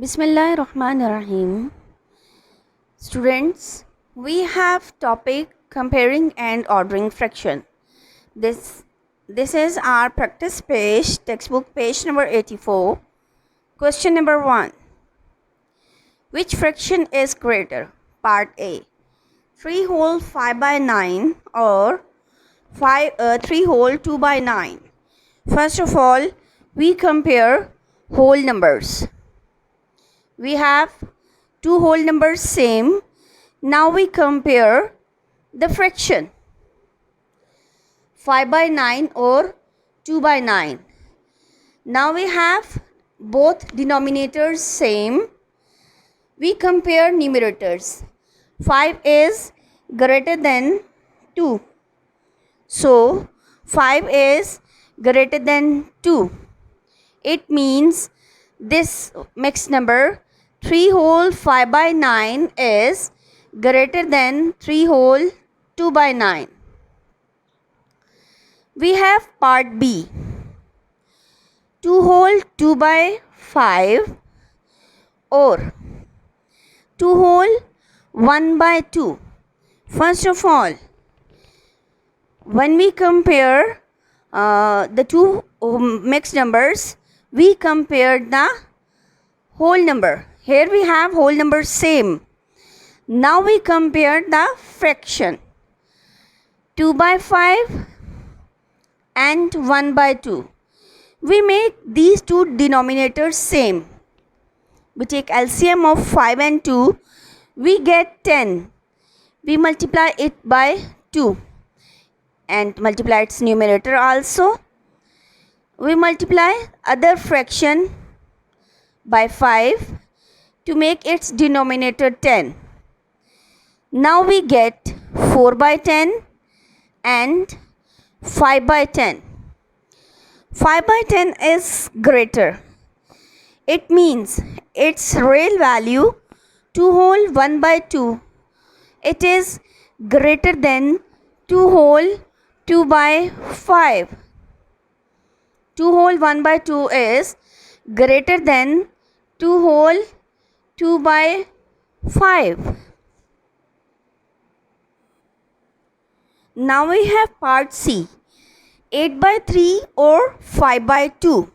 Bismillahirrahmanirrahim. Students, we have topic comparing and ordering fraction. This is our practice page, textbook page number 84. Question number 1. Which fraction is greater? Part A. 3 whole 5 by 9 or 3 whole 2 by 9. First of all, we compare whole numbers. We have two whole numbers same. Now we compare the fraction 5 by 9 or 2 by 9. Now we have both denominators same. We compare numerators. 5 is greater than 2. So 5 is greater than 2. It means this mixed number 3 whole 5 by 9 is greater than 3 whole 2 by 9. We have part B. 2 whole 2 by 5 or 2 whole 1 by 2. First of all, when we compare the two mixed numbers, we compare the whole number. Here we have whole number same. Now we compare the fraction 2 by 5 and 1 by 2. We make these two denominators same. We take LCM of 5 and 2. We get 10. We multiply it by 2 and multiply its numerator also. We multiply other fraction by 5 to make its denominator 10. Now we get 4 by 10 and 5 by 10. 5 by 10 is greater. It means its real value 2 whole 1 by 2. It is greater than 2 whole 2 by 5. 2 whole 1 by 2 is greater than 2 whole 2 by 5. Now we have part C. 8 by 3 or 5 by 2.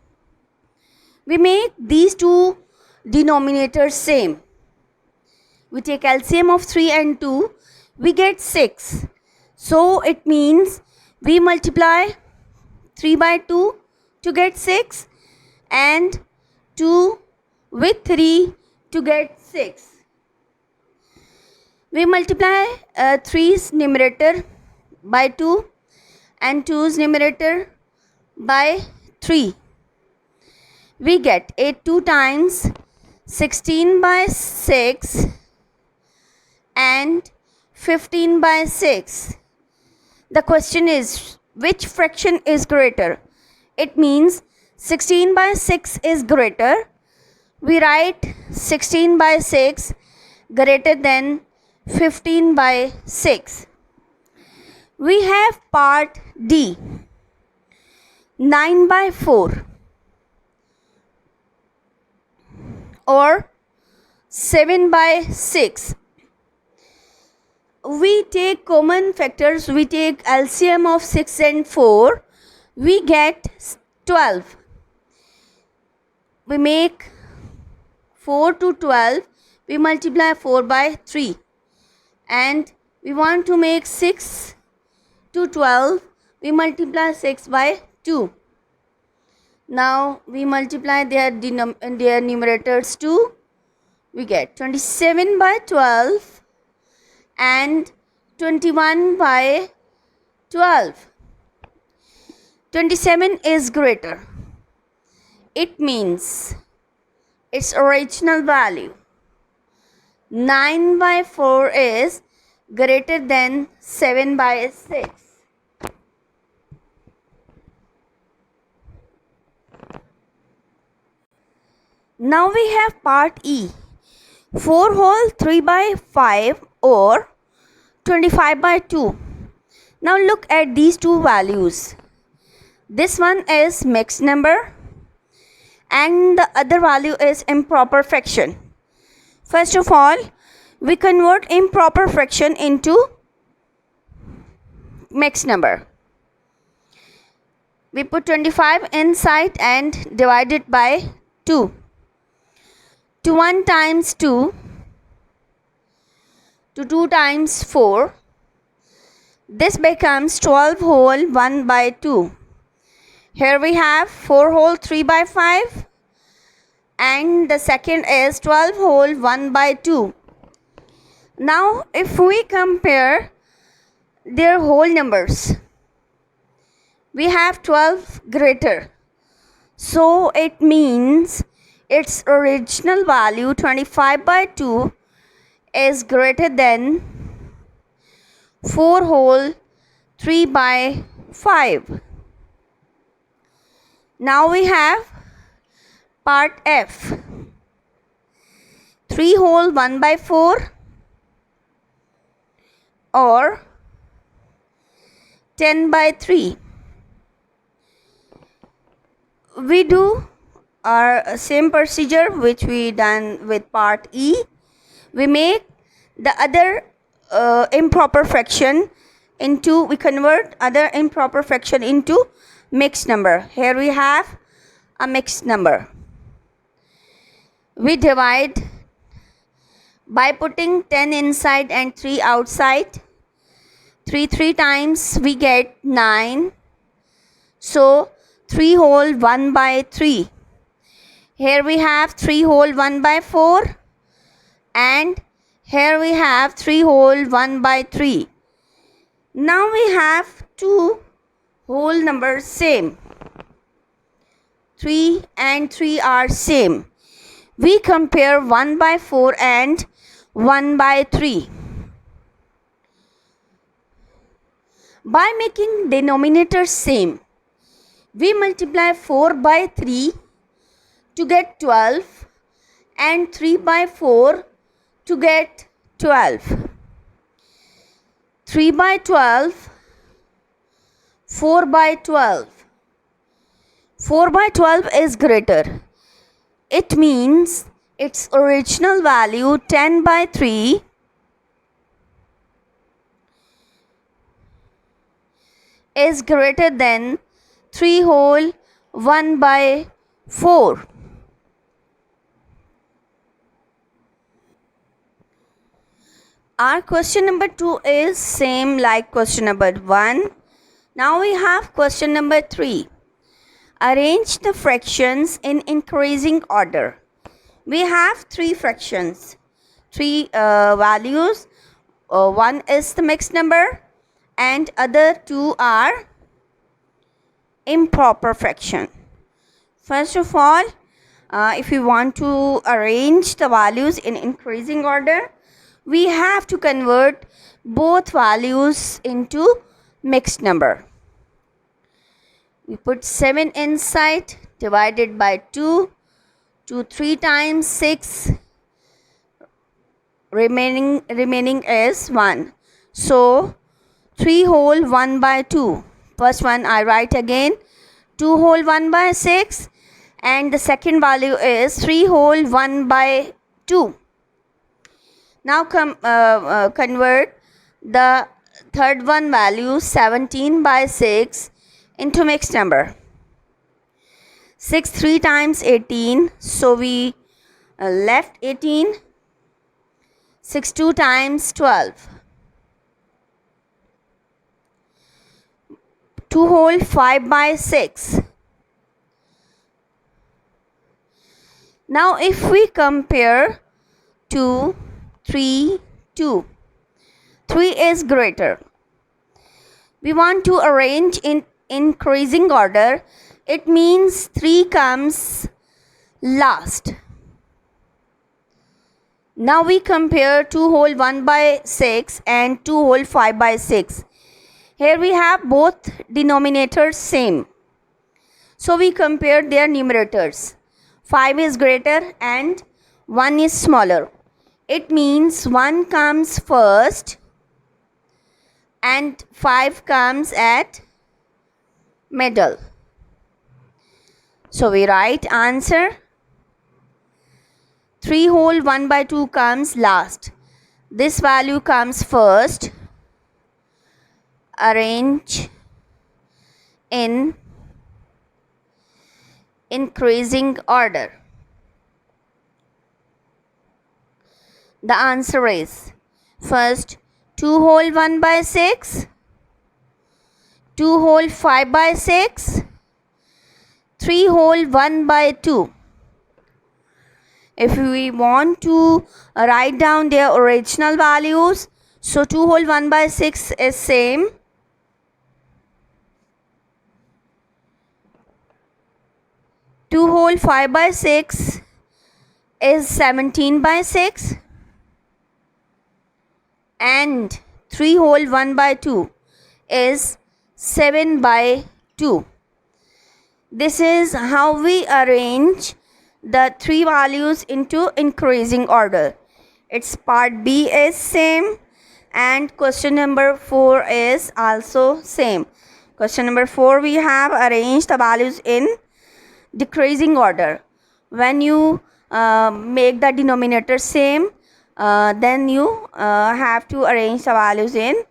We make these two denominators same. We take LCM of 3 and 2. We get 6. So it means we multiply 3 by 2 to get 6 and 2 with 3 to get 6. We multiply 3's numerator by 2 and 2's numerator by 3. We get 8 2 times 16 by 6 and 15 by 6. The question is, which fraction is greater? It means 16 by 6 is greater. We write 16 by 6 greater than 15 by 6. We have part D. 9 by 4 or 7 by 6. We take common factors. We take LCM of 6 and 4. We get 12. We make 4 to 12. We multiply 4 by 3. And we want to make 6 to 12. We multiply 6 by 2. Now we multiply their numerators too. We get 27 by 12 and 21 by 12. 27 is greater. It means its original value 9 by 4 is greater than 7 by 6. Now we have part E. 4 whole 3 by 5 or 25 by 2. Now look at these two values. This one is mixed number and the other value is improper fraction. First of all, we convert improper fraction into mixed number. We put 25 inside and divide it by 2. 2 1 times 2, to 2 times 4. This becomes 12 whole 1 by 2. Here we have 4 whole 3 by 5, and the second is 12 whole 1 by 2. Now if we compare their whole numbers, we have 12 greater, so it means its original value 25 by 2 is greater than 4 whole 3 by 5. Now we have part F. 3 whole 1 by 4 or 10 by 3. We do our same procedure which we done with part E. We make the other improper fraction into, we convert other improper fraction into mixed number. Here we have a mixed number. We divide by putting 10 inside and 3 outside. 3 times we get 9. So 3 whole 1 by 3. Here we have 3 whole 1 by 4. And here we have 3 whole 1 by 3. Now we have two whole numbers same. 3 and 3 are same. We compare 1 by 4 and 1 by 3. By making denominators same, we multiply 4 by 3 to get 12 and 3 by 4 to get 12. 3 by 12, 4 by 12. 4 by 12 is greater. It means its original value 10 by 3 is greater than 3 whole 1 by 4. Our question number 2 is same like question number 1. Now we have question number 3. Arrange the fractions in increasing order. We have 3 fractions, 3 values. One is the mixed number and other 2 are improper fraction. First of all, if we want to arrange the values in increasing order, we have to convert both values into mixed number. We put 7 inside, divided by 2. 2 3 times 6, remaining is 1. So 3 whole 1 by 2. First one I write again, 2 whole 1 by 6, and the second value is 3 whole 1 by 2. Now convert the third one value 17 by 6 into mixed number. 6 3 times 18, so we left 18. 6 2 times 12. 2 whole 5 by 6. Now if we compare 2 3 2, 3 is greater. We want to arrange in increasing order. It means 3 comes last. Now we compare 2 whole 1 by 6 and 2 whole 5 by 6. Here we have both denominators same. So we compare their numerators. 5 is greater and 1 is smaller. It means 1 comes first and 5 comes at middle. So we write answer. 3 whole 1 by 2 comes last. This value comes first. Arrange in increasing order. The answer is first 2 whole 1 by 6, 2 whole 5 by 6, 3 whole 1 by 2. If we want to write down their original values, so 2 whole 1 by 6 is same. 2 whole 5 by 6 is 17 by 6. And 3 whole 1 by 2 is 7 by 2. This is how we arrange the three values into increasing order. Its part B is same and question number 4 is also same. Question number 4, we have arranged the values in decreasing order. When you make the denominator same, then you have to arrange the values in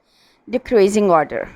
decreasing order.